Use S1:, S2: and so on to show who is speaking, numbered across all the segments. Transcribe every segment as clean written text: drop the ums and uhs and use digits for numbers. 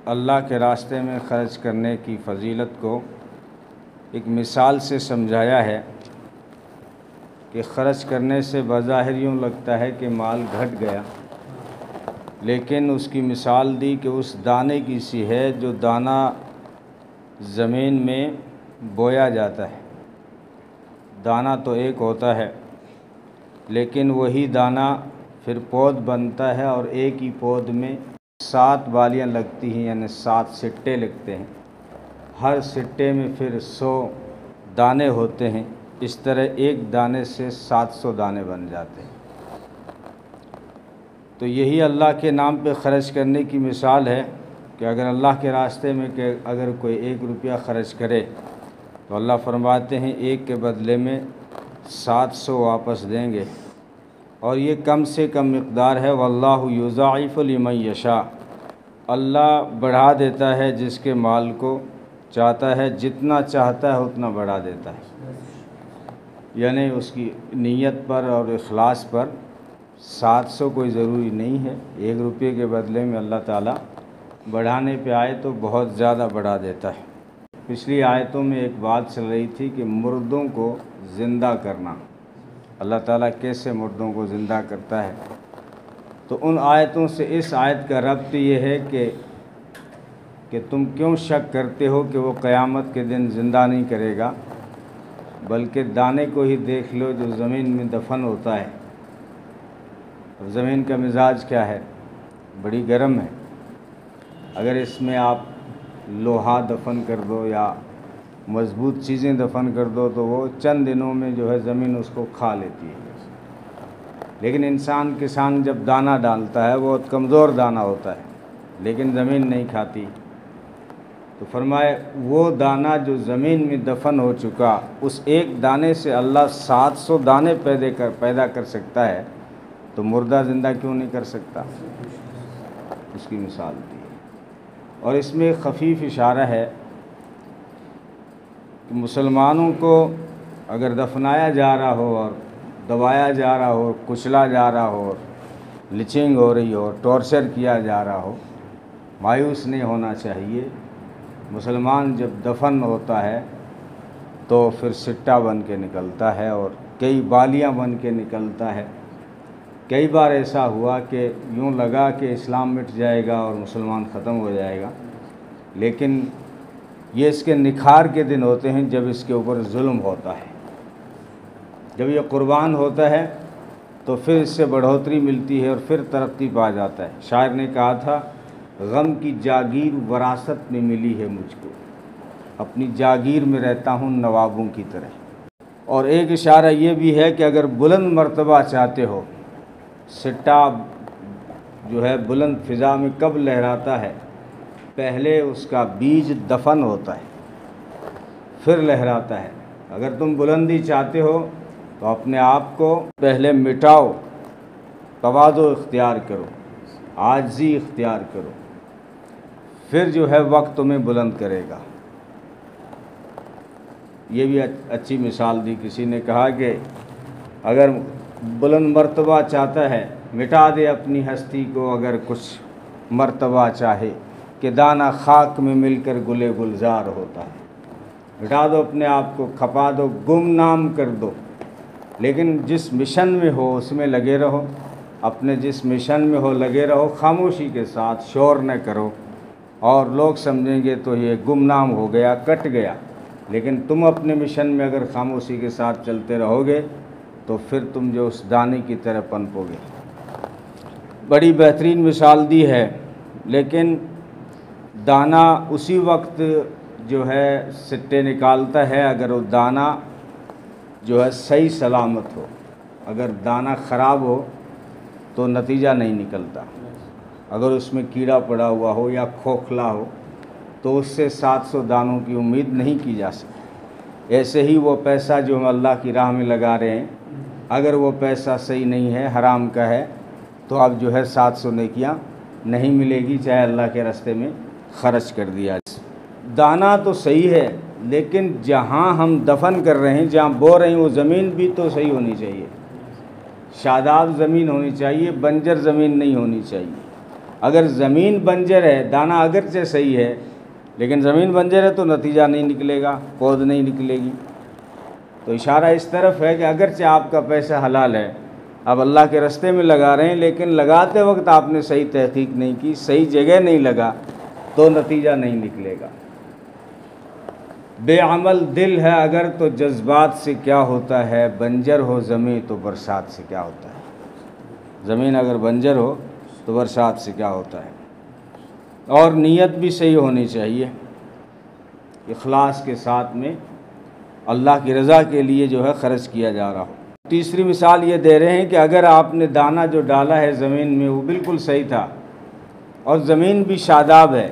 S1: अल्लाह के रास्ते में ख़र्च करने की फ़जीलत को एक मिसाल से समझाया है कि ख़र्च करने से बज़ाहिर यूँ लगता है कि माल घट गया, लेकिन उसकी मिसाल दी कि उस दाने की सी है जो दाना ज़मीन में बोया जाता है। दाना तो एक होता है, लेकिन वही दाना फिर पौध बनता है और एक ही पौध में 7 बालियाँ लगती हैं, यानी 7 सिट्टे लगते हैं। हर सिट्टे में फिर 100 दाने होते हैं। इस तरह एक दाने से 700 दाने बन जाते हैं। तो यही अल्लाह के नाम पे ख़र्च करने की मिसाल है कि अगर अल्लाह के रास्ते में कि अगर कोई 1 रुपया ख़र्च करे तो अल्लाह फरमाते हैं एक के बदले में 700 वापस देंगे, और ये कम से कम मिक़दार है। वल्लाहु युज़ाइफ़ु लिमन यशा, अल्लाह बढ़ा देता है जिसके माल को चाहता है, जितना चाहता है उतना बढ़ा देता है। यानी उसकी नीयत पर और इखलास पर 700 कोई ज़रूरी नहीं है। 1 रुपये के बदले में अल्लाह ताला बढ़ाने पे आए तो बहुत ज़्यादा बढ़ा देता है। पिछली आयतों में एक बात चल रही थी कि मुर्दों को ज़िंदा करना, अल्लाह ताला कैसे मुर्दों को ज़िंदा करता है। तो उन आयतों से इस आयत का रब्त ये है कि तुम क्यों शक करते हो कि वो क़यामत के दिन ज़िंदा नहीं करेगा, बल्कि दाने को ही देख लो जो ज़मीन में दफन होता है। अब ज़मीन का मिजाज क्या है, बड़ी गर्म है। अगर इसमें आप लोहा दफन कर दो या मज़बूत चीज़ें दफन कर दो तो वो चंद दिनों में जो है ज़मीन उसको खा लेती है। लेकिन इंसान किसान जब दाना डालता है वो कमज़ोर दाना होता है, लेकिन ज़मीन नहीं खाती। तो फरमाए वो दाना जो ज़मीन में दफन हो चुका, उस एक दाने से अल्लाह 700 दाने पैदा कर सकता है, तो मुर्दा ज़िंदा क्यों नहीं कर सकता। उसकी मिसाल दी है। और इसमें एक खफीफ इशारा है कि मुसलमानों को अगर दफनाया जा रहा हो और दबाया जा रहा हो, कुचला जा रहा हो, लिचिंग हो रही हो, टॉर्चर किया जा रहा हो, मायूस नहीं होना चाहिए। मुसलमान जब दफन होता है तो फिर सिट्टा बन के निकलता है और कई बालियां बन के निकलता है। कई बार ऐसा हुआ कि यूँ लगा कि इस्लाम मिट जाएगा और मुसलमान ख़त्म हो जाएगा, लेकिन ये इसके निखार के दिन होते हैं जब इसके ऊपर जुल्म होता है। जब ये कुर्बान होता है तो फिर इससे बढ़ोतरी मिलती है और फिर तरक्की पा जाता है। शायर ने कहा था, गम की जागीर वरासत में मिली है मुझको, अपनी जागीर में रहता हूँ नवाबों की तरह। और एक इशारा ये भी है कि अगर बुलंद मर्तबा चाहते हो, सिट्टा जो है बुलंद फ़िज़ा में कब लहराता है, पहले उसका बीज दफन होता है फिर लहराता है। अगर तुम बुलंदी चाहते हो तो अपने आप को पहले मिटाओ, तवाज़ो इख्तियार करो, आजिज़ी इख्तियार करो, फिर जो है वक्त तुम्हें बुलंद करेगा। ये भी अच्छी मिसाल दी। किसी ने कहा कि अगर बुलंद मर्तबा चाहता है, मिटा दे अपनी हस्ती को अगर कुछ मर्तबा चाहे, कि दाना खाक में मिलकर गुले गुलजार होता है। मिटा दो अपने आप को, खपा दो, गुमनाम कर दो, लेकिन जिस मिशन में हो उसमें लगे रहो। अपने जिस मिशन में हो लगे रहो, खामोशी के साथ, शोर न करो, और लोग समझेंगे तो ये गुमनाम हो गया, कट गया। लेकिन तुम अपने मिशन में अगर खामोशी के साथ चलते रहोगे तो फिर तुम जो उस दाने की तरह पनपोगे। बड़ी बेहतरीन मिसाल दी है। लेकिन दाना उसी वक्त जो है सिट्टे निकालता है अगर वो दाना जो है सही सलामत हो। अगर दाना ख़राब हो तो नतीजा नहीं निकलता। अगर उसमें कीड़ा पड़ा हुआ हो या खोखला हो तो उससे 700 दानों की उम्मीद नहीं की जा सकती। ऐसे ही वो पैसा जो हम अल्लाह की राह में लगा रहे हैं, अगर वो पैसा सही नहीं है, हराम का है, तो अब जो है 700 नेकियां नहीं मिलेगी, चाहे अल्लाह के रास्ते में ख़र्च कर दिया। दाना तो सही है, लेकिन जहाँ हम दफन कर रहे हैं, जहाँ बो रहे हैं, वो ज़मीन भी तो सही होनी चाहिए। शादाब ज़मीन होनी चाहिए, बंजर ज़मीन नहीं होनी चाहिए। अगर ज़मीन बंजर है, दाना अगरचे सही है लेकिन ज़मीन बंजर है तो नतीजा नहीं निकलेगा, पौध नहीं निकलेगी। तो इशारा इस तरफ है कि अगरचे आपका पैसा हलाल है, आप अल्लाह के रास्ते में लगा रहे हैं, लेकिन लगाते वक्त आपने सही तहकीक नहीं की, सही जगह नहीं लगा तो नतीजा नहीं निकलेगा। बेअमल दिल है अगर तो जज्बात से क्या होता है, बंजर हो ज़मीन तो बरसात से क्या होता है। ज़मीन अगर बंजर हो तो बरसात से क्या होता है। और नीयत भी सही होनी चाहिए, इखलास के साथ में अल्लाह की रज़ा के लिए जो है ख़र्च किया जा रहा हो। तीसरी मिसाल ये दे रहे हैं कि अगर आपने दाना जो डाला है ज़मीन में वो बिल्कुल सही था और ज़मीन भी शादाब है,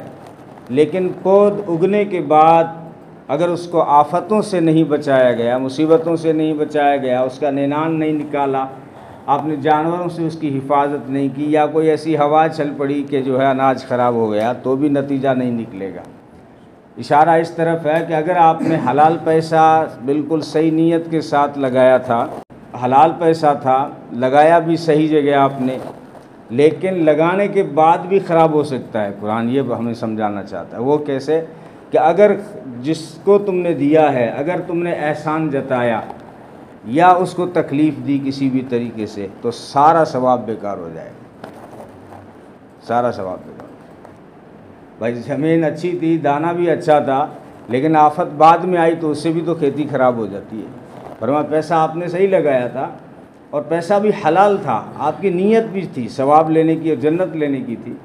S1: लेकिन पौध उगने के बाद अगर उसको आफतों से नहीं बचाया गया, मुसीबतों से नहीं बचाया गया, उसका निनान नहीं निकाला, आपने जानवरों से उसकी हिफाजत नहीं की, या कोई ऐसी हवा चल पड़ी कि जो है अनाज ख़राब हो गया, तो भी नतीजा नहीं निकलेगा। इशारा इस तरफ है कि अगर आपने हलाल पैसा बिल्कुल सही नीयत के साथ लगाया था, हलाल पैसा था, लगाया भी सही जगह आपने, लेकिन लगाने के बाद भी ख़राब हो सकता है। कुरान ये हमें समझाना चाहता है। वो कैसे कि अगर जिसको तुमने दिया है, अगर तुमने एहसान जताया या उसको तकलीफ़ दी किसी भी तरीके से, तो सारा सवाब बेकार हो जाएगा, सारा सवाब बेकार। भाई ज़मीन अच्छी थी, दाना भी अच्छा था, लेकिन आफत बाद में आई तो उससे भी तो खेती ख़राब हो जाती है। फरमा पैसा आपने सही लगाया था और पैसा भी हलाल था, आपकी नीयत भी थी सवाब लेने की और जन्नत लेने की थी,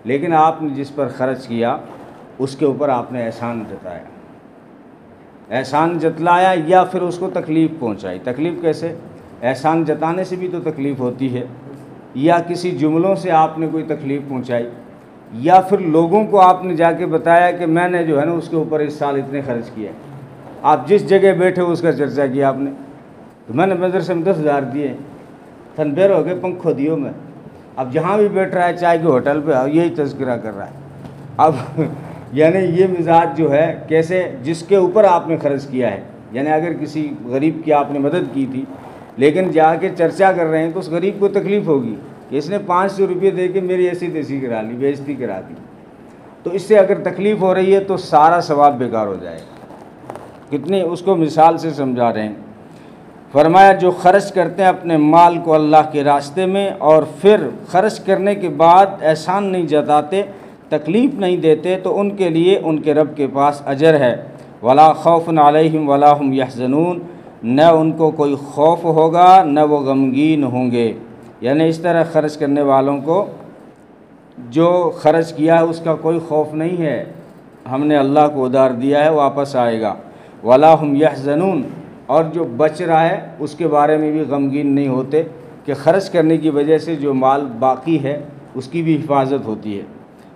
S1: लेकिन आपने जिस पर ख़र्च किया उसके ऊपर आपने एहसान जताया, एहसान जतलाया या फिर उसको तकलीफ़ पहुंचाई। तकलीफ़ कैसे? एहसान जताने से भी तो तकलीफ़ होती है, या किसी जुमलों से आपने कोई तकलीफ़ पहुंचाई, या फिर लोगों को आपने जाके बताया कि मैंने जो है ना उसके ऊपर इस साल इतने खर्च किए। आप जिस जगह बैठे हो उसका चर्चा किया आपने, तो मैंने मदरसे में 10,000 दिए, थनबेर हो गए, पंखो दियो में। अब जहाँ भी बैठ रहा है चाय के होटल पे यही तज़किरा कर रहा है। अब यानी ये मिजाज जो है कैसे, जिसके ऊपर आपने ख़र्च किया है, यानी अगर किसी गरीब की आपने मदद की थी लेकिन जाके चर्चा कर रहे हैं तो उस गरीब को तकलीफ़ होगी कि इसने 500 रुपये दे के मेरी ऐसी तैसी करा ली, बेइज्जती करा दी। तो इससे अगर तकलीफ़ हो रही है तो सारा सवाब बेकार हो जाएगा। कितनी उसको मिसाल से समझा रहे हैं। फरमाया जो ख़र्च करते हैं अपने माल को अल्लाह के रास्ते में और फिर ख़र्च करने के बाद एहसान नहीं जताते, तकलीफ़ नहीं देते, तो उनके लिए उनके रब के पास अजर है। वला खौफ़ुन अलैहिम वला हुम यहज़नून, न उनको कोई खौफ होगा न वो गमगीन होंगे। यानी इस तरह ख़र्च करने वालों को जो ख़र्च किया है उसका कोई खौफ नहीं है, हमने अल्लाह को उधार दिया है, वापस आएगा। वला हुम यहज़नून, और जो बच रहा है उसके बारे में भी गमगीन नहीं होते कि ख़र्च करने की वजह से जो माल बाकी है उसकी भी हिफाजत होती है।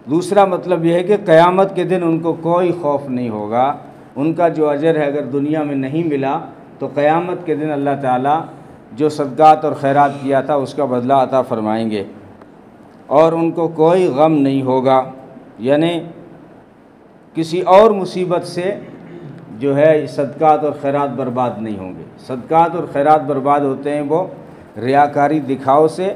S1: दूसरा मतलब यह है कि क़यामत के दिन उनको कोई खौफ नहीं होगा, उनका जो अजर है अगर दुनिया में नहीं मिला तो क़यामत के दिन अल्लाह ताला जो सदक़ात और खैरात किया था उसका बदला अता फ़रमाएंगे और उनको कोई गम नहीं होगा। यानी किसी और मुसीबत से जो है सदक़ात और खैरात बर्बाद नहीं होंगे। सदक़ात और खैरात बर्बाद होते हैं वो रियाकारी दिखाव से,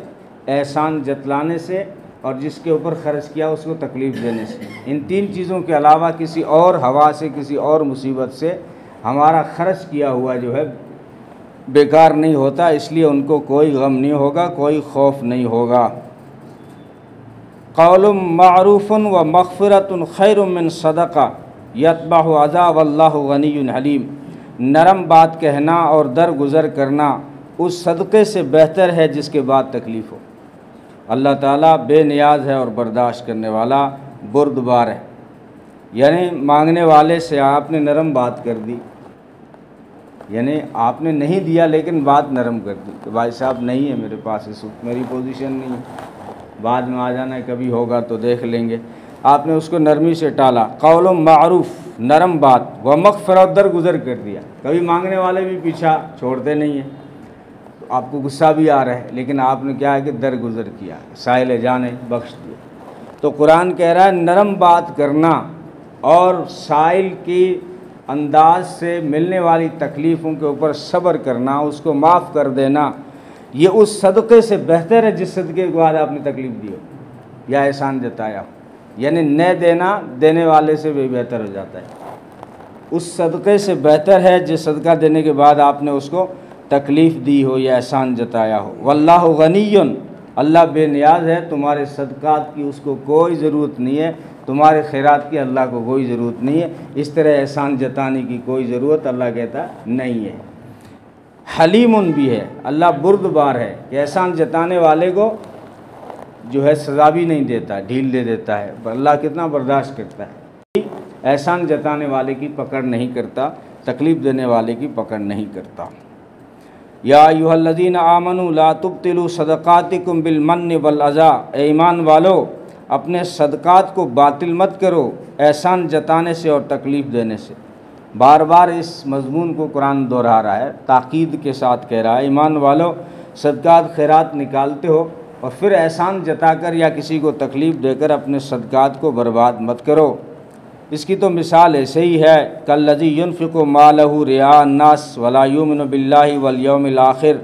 S1: एहसान जतलाने से और जिसके ऊपर ख़र्च किया उसको तकलीफ़ देने से। इन तीन चीज़ों के अलावा किसी और हवा से, किसी और मुसीबत से हमारा ख़र्च किया हुआ जो है बेकार नहीं होता, इसलिए उनको कोई गम नहीं होगा, कोई खौफ नहीं होगा। क़ौलुम मारूफ़ुन व मग़फ़िरतुन खैरुम मिन सदक़ा यतबअहु अज़ाब अल्लाहु गनियुन हलीम, नरम बात कहना और दरगुज़र करना उस सदक़े से बेहतर है जिसके बाद तकलीफ़ हो। अल्लाह ताला बेनियाज है और बर्दाश्त करने वाला, बुर्दबार है। यानी मांगने वाले से आपने नरम बात कर दी, यानी आपने नहीं दिया लेकिन बात नरम कर दी कि भाई साहब नहीं है मेरे पास, इस वक्त मेरी पोजीशन नहीं है, बाद में आ जाना, कभी होगा तो देख लेंगे। आपने उसको नरमी से टाला। क़ौलुम मारूफ़, नरम बात, व मग़फ़िरत, दरगुज़र कर दिया। कभी मांगने वाले भी पीछा छोड़ते नहीं हैं, तो आपको गुस्सा भी आ रहा है लेकिन आपने क्या है कि दरगुज़र किया, साइल जाने बख्श दिया। तो कुरान कह रहा है नरम बात करना और साइल की अंदाज से मिलने वाली तकलीफ़ों के ऊपर सब्र करना, उसको माफ़ कर देना, ये उस सदक़े से बेहतर है जिस सदक़े के बाद आपने तकलीफ़ दी हो। या एहसान जताया हो, यानी न देना देने वाले से भी बेहतर हो जाता है। उस सदक़े से बेहतर है जिस सदका देने के बाद आपने उसको तकलीफ़ दी हो या एहसान जताया हो। वल्लाहु गनिय्युन, अल्लाह बेनियाज है, तुम्हारे सदक़ात की उसको कोई ज़रूरत नहीं है, तुम्हारे खैरात की अल्लाह को कोई ज़रूरत नहीं है। इस तरह एहसान जताने की कोई ज़रूरत अल्लाह कहता नहीं है। हलीमुन भी है, अल्लाह बुर्दबार है कि एहसान जताने वाले को जो है सज़ा भी नहीं देता, ढील दे देता है। अल्लाह कितना बर्दाश्त करता है, एहसान जताने वाले की पकड़ नहीं करता, तकलीफ़ देने वाले की पकड़ नहीं करता। या अय्युहल्लज़ीना आमनू ला तुब्तिलू सदक़ातिकुम बिलमन्नि वल अज़ा, ए ईमान वालो अपने सदक़ात को बातिल मत करो एहसान जताने से और तकलीफ़ देने से। बार बार इस मज़मून को कुरान दोहरा रहा है, ताक़ीद के साथ कह रहा है, ईमान वालो सदक़ात खैरात निकालते हो और फिर एहसान जताकर या किसी को तकलीफ़ देकर अपने सदक़ात को बर्बाद मत करो। इसकी तो मिसाल ऐसे ही है, कल्लज़ी युनफ़िक़ु मालहु रियाअन नास वला युमिनु बिल्लाहि वल यौमिल आखिर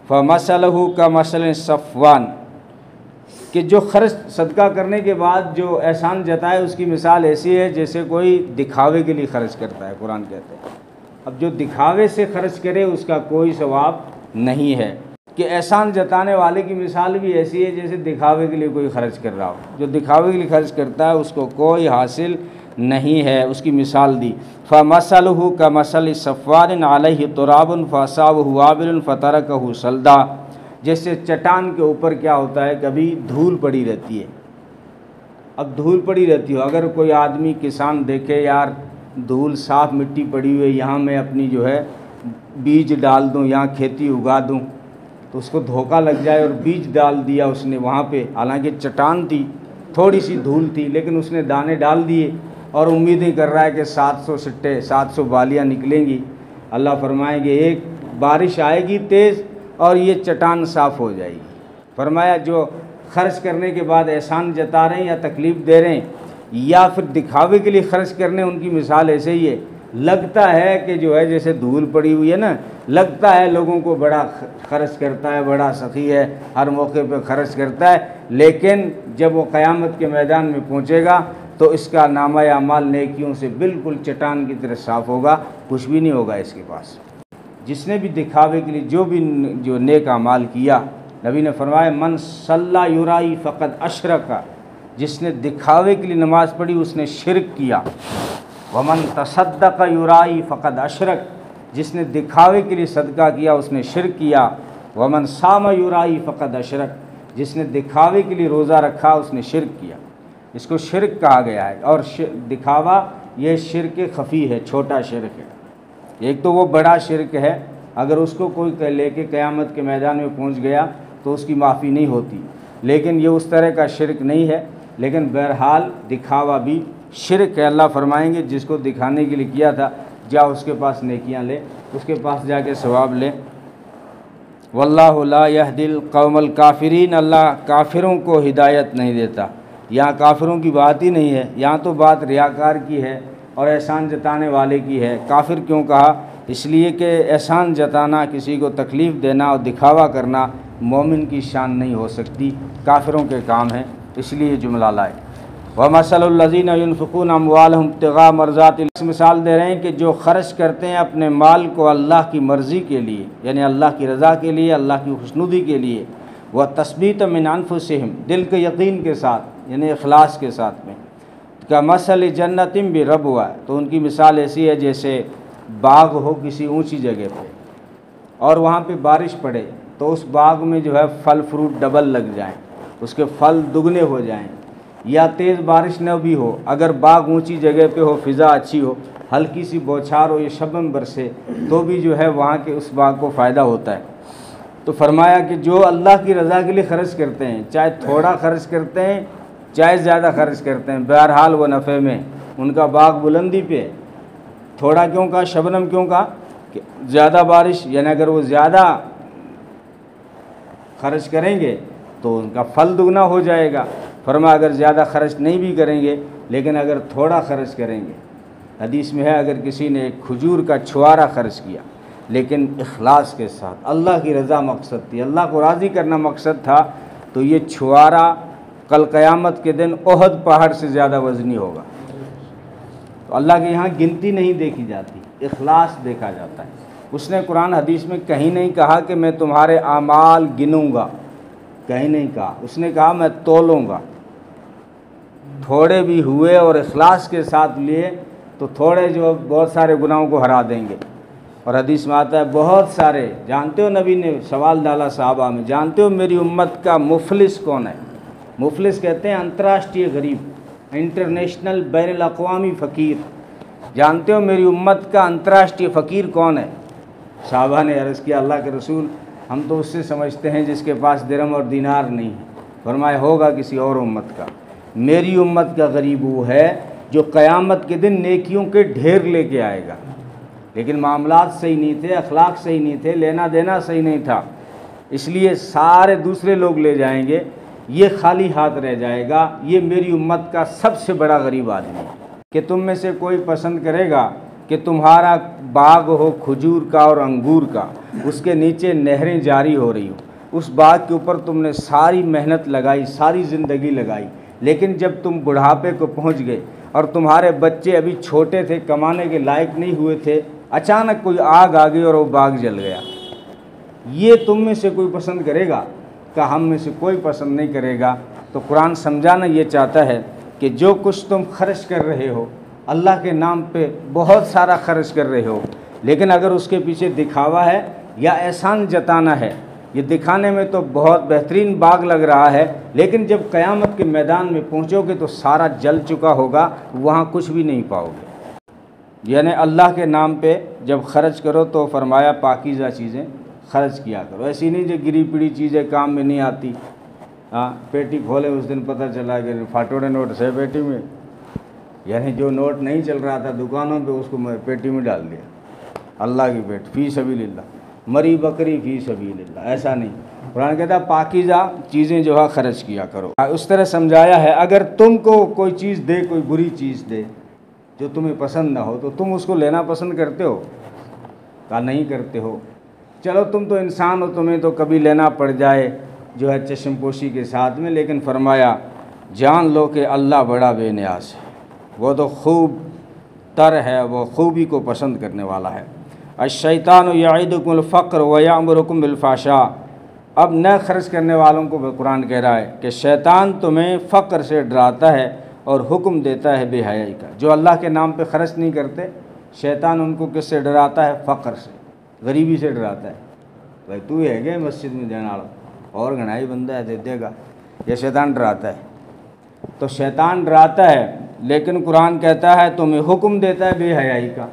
S1: फमसलहु कमसल सफ़वान, कि जो खर्च सदका करने के बाद जो एहसान जताए उसकी मिसाल ऐसी है जैसे कोई दिखावे के लिए खर्च करता है। कुरान कहते हैं अब जो दिखावे से खर्च करे उसका कोई सवाब नहीं है, कि एहसान जताने वाले की मिसाल भी ऐसी है जैसे दिखावे के लिए कोई खर्च कर रहा हो। जो दिखावे के लिए खर्च करता है उसको कोई हासिल नहीं है। उसकी मिसाल दी, फ़मसलहु कमसल सफ़वान अलैहि तुराबुन फ़असाबहु वाबिलुन फ़तरकहु सल्दा, जैसे चट्टान के ऊपर क्या होता है, कभी धूल पड़ी रहती है। अब धूल पड़ी रहती हो, अगर कोई आदमी किसान देखे यार धूल साफ़ मिट्टी पड़ी हुई है, यहाँ मैं अपनी जो है बीज डाल दूँ, यहाँ खेती उगा दूँ, तो उसको धोखा लग जाए और बीज डाल दिया उसने वहाँ पे, हालांकि चट्टान थी, थोड़ी सी धूल थी, लेकिन उसने दाने डाल दिए और उम्मीदें कर रहा है कि 700 सिट्टे 700 बालियाँ निकलेंगी। अल्लाह फरमाएंगे एक बारिश आएगी तेज़ और ये चट्टान साफ़ हो जाएगी। फरमाया जो खर्च करने के बाद एहसान जता रहे हैं या तकलीफ़ दे रहे हैं या फिर दिखावे के लिए खर्च करने, उनकी मिसाल ऐसे ही है। लगता है कि जो है जैसे धूल पड़ी हुई है ना, लगता है लोगों को बड़ा खर्च करता है, बड़ा सखी है, हर मौके पर खर्च करता है, लेकिन जब वो क़यामत के मैदान में पहुँचेगा तो इसका नामा अमाल नेकियों से बिल्कुल चट्टान की तरह साफ़ होगा, कुछ भी नहीं होगा इसके पास। जिसने भी दिखावे के लिए जो नेक अमाल किया, नबी ने फरमाया मन सल्ला युराई फ़क़द अशरका, जिसने दिखावे के लिए नमाज़ पढ़ी उसने शिरक किया। वमन तसद्दक़ युराई फ़क़द अशरक, जिसने दिखावे के लिए सदका किया उसने शिरक किया। वमन साम युराई फ़क़द अशरक, जिसने दिखावे के लिए रोज़ा रखा उसने शिरक किया। इसको शिरक कहा गया है। और दिखावा ये शिरक खफ़ी है, छोटा शिरक है। एक तो वो बड़ा शिरक है, अगर उसको कोई लेके क़यामत के मैदान में पहुंच गया तो उसकी माफ़ी नहीं होती, लेकिन ये उस तरह का शिरक नहीं है। लेकिन बहरहाल दिखावा भी शिरक है। अल्लाह फरमाएंगे जिसको दिखाने के लिए किया था जा उसके पास नेकियां ले, उसके पास जाके सवाब ले। वल्लाहु ला यहदिल कौमल काफिरीन, अल्लाह काफिरों को हिदायत नहीं देता। यहाँ काफिरों की बात ही नहीं है, यहाँ तो बात रियाकार की है और एहसान जताने वाले की है। काफिर क्यों कहा? इसलिए कि एहसान जताना, किसी को तकलीफ़ देना और दिखावा करना मोमिन की शान नहीं हो सकती, काफिरों के काम है, इसलिए जुमला लाए। व मसलुल्लज़ीना युनफ़िक़ूना अम्वालहुम इब्तिग़ाअ मर्ज़ातिल्लाह, मिसाल दे रहे हैं कि जो ख़र्च करते हैं अपने माल को अल्लाह की मर्ज़ी के लिए, यानी अल्लाह की रज़ा के लिए, अल्लाह की खुशनुदी के लिए, व तस्बीत मिन अनफुसिहिम, दिल के यकीन के साथ यानी इखलास के साथ में, का मसल जन्नतिम भी रबवा, तो उनकी मिसाल ऐसी है जैसे बाग हो किसी ऊंची जगह पे और वहाँ पे बारिश पड़े तो उस बाग में जो है फल फ्रूट डबल लग जाएं, उसके फल दुगने हो जाएं। या तेज़ बारिश न भी हो, अगर बाग ऊंची जगह पे हो, फ़िज़ा अच्छी हो, हल्की सी बौछार हो, ये शबनम बरसे, तो भी जो है वहाँ के उस बाग को फ़ायदा होता है। तो फरमाया कि जो अल्लाह की रज़ा के लिए ख़र्च करते हैं, चाहे थोड़ा ख़र्च करते हैं चाहे ज़्यादा ख़र्च करते हैं, बहरहाल वो नफ़े में, उनका बाग बुलंदी पे। थोड़ा क्यों कहा, शबनम क्यों कहा? कि ज़्यादा बारिश, यानी अगर वो ज़्यादा खर्च करेंगे तो उनका फल दुगना हो जाएगा। फरमाया अगर ज़्यादा खर्च नहीं भी करेंगे लेकिन अगर थोड़ा खर्च करेंगे, हदीस में है अगर किसी ने एक खजूर का छुआरा खर्च किया लेकिन इखलास के साथ, अल्लाह की रज़ा मकसद थी, अल्लाह को राज़ी करना मकसद था, तो ये छुआरा कल क़यामत के दिन ओहद पहाड़ से ज़्यादा वज़नी होगा। तो अल्लाह के यहाँ गिनती नहीं देखी जाती, इखलास देखा जाता है। उसने कुरान हदीस में कहीं नहीं कहा कि मैं तुम्हारे आमाल गिनूँगा, कहीं नहीं कहा। उसने कहा मैं तोलूँगा। थोड़े भी हुए और इखलास के साथ लिए तो थोड़े जो बहुत सारे गुनाहों को हरा देंगे। और हदीस में आता है बहुत सारे, जानते हो, नबी ने सवाल डाला सहाबा में, जानते हो मेरी उम्मत का मुफलिस कौन है? मुफलिस कहते हैं अंतर्राष्ट्रीय गरीब, इंटरनेशनल बैनुल अक़वामी फ़कीर। जानते हो मेरी उम्मत का अंतर्राष्ट्रीय फ़कीर कौन है? सहाबा ने अर्ज़ किया अल्लाह के रसूल, हम तो उससे समझते हैं जिसके पास दिरहम और दीनार नहीं है। फरमाया होगा किसी और उम्मत का। मेरी उम्मत का गरीब वो है जो क़यामत के दिन नेकियों के ढेर लेके आएगा, लेकिन मामलात सही नहीं थे, अखलाक सही नहीं थे, लेना देना सही नहीं था, इसलिए सारे दूसरे लोग ले जाएंगे, ये खाली हाथ रह जाएगा। ये मेरी उम्मत का सबसे बड़ा गरीब आदमी है। कि तुम में से कोई पसंद करेगा कि तुम्हारा बाग हो खजूर का और अंगूर का, उसके नीचे नहरें जारी हो रही हो, उस बाग के ऊपर तुमने सारी मेहनत लगाई, सारी ज़िंदगी लगाई, लेकिन जब तुम बुढ़ापे को पहुंच गए और तुम्हारे बच्चे अभी छोटे थे, कमाने के लायक नहीं हुए थे, अचानक कोई आग आ गई और वो बाग जल गया, ये तुम में से कोई पसंद करेगा? का हम में से कोई पसंद नहीं करेगा। तो कुरान समझाना ये चाहता है कि जो कुछ तुम खर्च कर रहे हो अल्लाह के नाम पे, बहुत सारा खर्च कर रहे हो, लेकिन अगर उसके पीछे दिखावा है या एहसान जताना है, ये दिखाने में तो बहुत बेहतरीन बाग लग रहा है, लेकिन जब क़यामत के मैदान में पहुँचोगे तो सारा जल चुका होगा, वहाँ कुछ भी नहीं पाओगे। यानी अल्लाह के नाम पे जब खर्च करो तो फरमाया पाकीज़ा चीज़ें खर्च किया करो। ऐसी नहीं जो गिरी पिड़ी चीज़ें काम में नहीं आती। हाँ, पेटी खोले उस दिन पता चला कि फाटोड़े नोट से पेटी में, यानी जो नोट नहीं चल रहा था दुकानों पे उसको पेटी में डाल दिया। अल्लाह की पेट फ़ी सबीलिल्लाह, मरी बकरी फ़ी सबीलिल्लाह, ऐसा नहीं। कुरान कहता है पाकीज़ा चीज़ें जो है खर्च किया करो। उस तरह समझाया है अगर तुमको कोई चीज़ दे, कोई बुरी चीज़ दे जो तुम्हें पसंद ना हो, तो तुम उसको लेना पसंद करते हो? का नहीं करते हो। चलो तुम तो इंसान हो, तुम्हें तो कभी लेना पड़ जाए जो है चश्मपोशी के साथ में, लेकिन फरमाया जान लो कि अल्लाह बड़ा बेनियाज है, वो तो खूब तर है, वो खूबी को पसंद करने वाला है। अश-शैतान यईदुकुमुल फ़क्र व यअमुरुकुम बिल फ़हशा। अब न खर्च करने वालों को कुरान कह रहा है कि शैतान तुम्हें फ़क्र से डराता है और हुक्म देता है बेहयाई का। जो अल्लाह के नाम पे खर्च नहीं करते, शैतान उनको किससे डराता है? फ़क्र से, गरीबी से डराता है। भाई तू है गए मस्जिद में देने वाला और घनाई बंदा है, दे देगा, ये शैतान डराता है। तो शैतान डराता है, लेकिन कुरान कहता है तुम्हें हुक्म देता है बेहयाई का।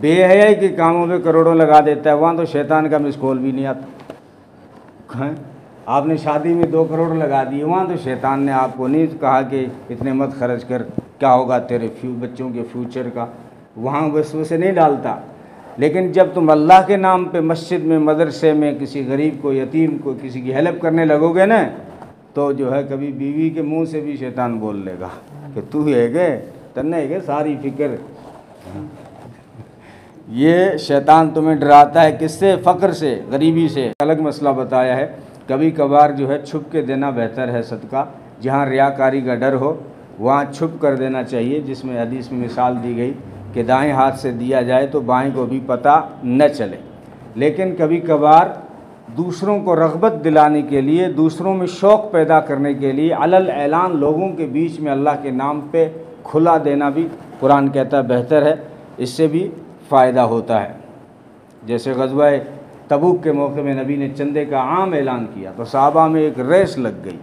S1: बेहयाई के कामों पे करोड़ों लगा देता है, वहाँ तो शैतान का मिसकॉल भी नहीं आता। आपने शादी में 2 करोड़ लगा दिए, वहाँ तो शैतान ने आपको नहीं कहा कि इतने मत खर्च कर, क्या होगा तेरे बच्चों के फ्यूचर का, वहाँ बस उसे नहीं डालता। लेकिन जब तुम अल्लाह के नाम पे मस्जिद में, मदरसे में किसी गरीब को, यतीम को, किसी की हेल्प करने लगोगे ना, तो जो है कभी बीवी के मुंह से भी शैतान बोल लेगा कि तू है गे, तन्ने है गे सारी फिक्र। ये शैतान तुम्हें डराता है किससे? फ़क्र से, गरीबी से। अलग मसला बताया है, कभी कभार जो है छुप के देना बेहतर है सदका। जहाँ रियाकारी का डर हो वहाँ छुप कर देना चाहिए, जिसमें हदीस में मिसाल दी गई कि दाएं हाथ से दिया जाए तो बाएं को भी पता न चले। लेकिन कभी कभार दूसरों को रग़बत दिलाने के लिए, दूसरों में शौक़ पैदा करने के लिए अलल ऐलान लोगों के बीच में अल्लाह के नाम पे खुला देना भी कुरान कहता है बेहतर है, इससे भी फ़ायदा होता है। जैसे ग़ज़वा तबूक के मौके में नबी ने चंदे का आम ऐलान किया तो सहाबा में एक रेस लग गई।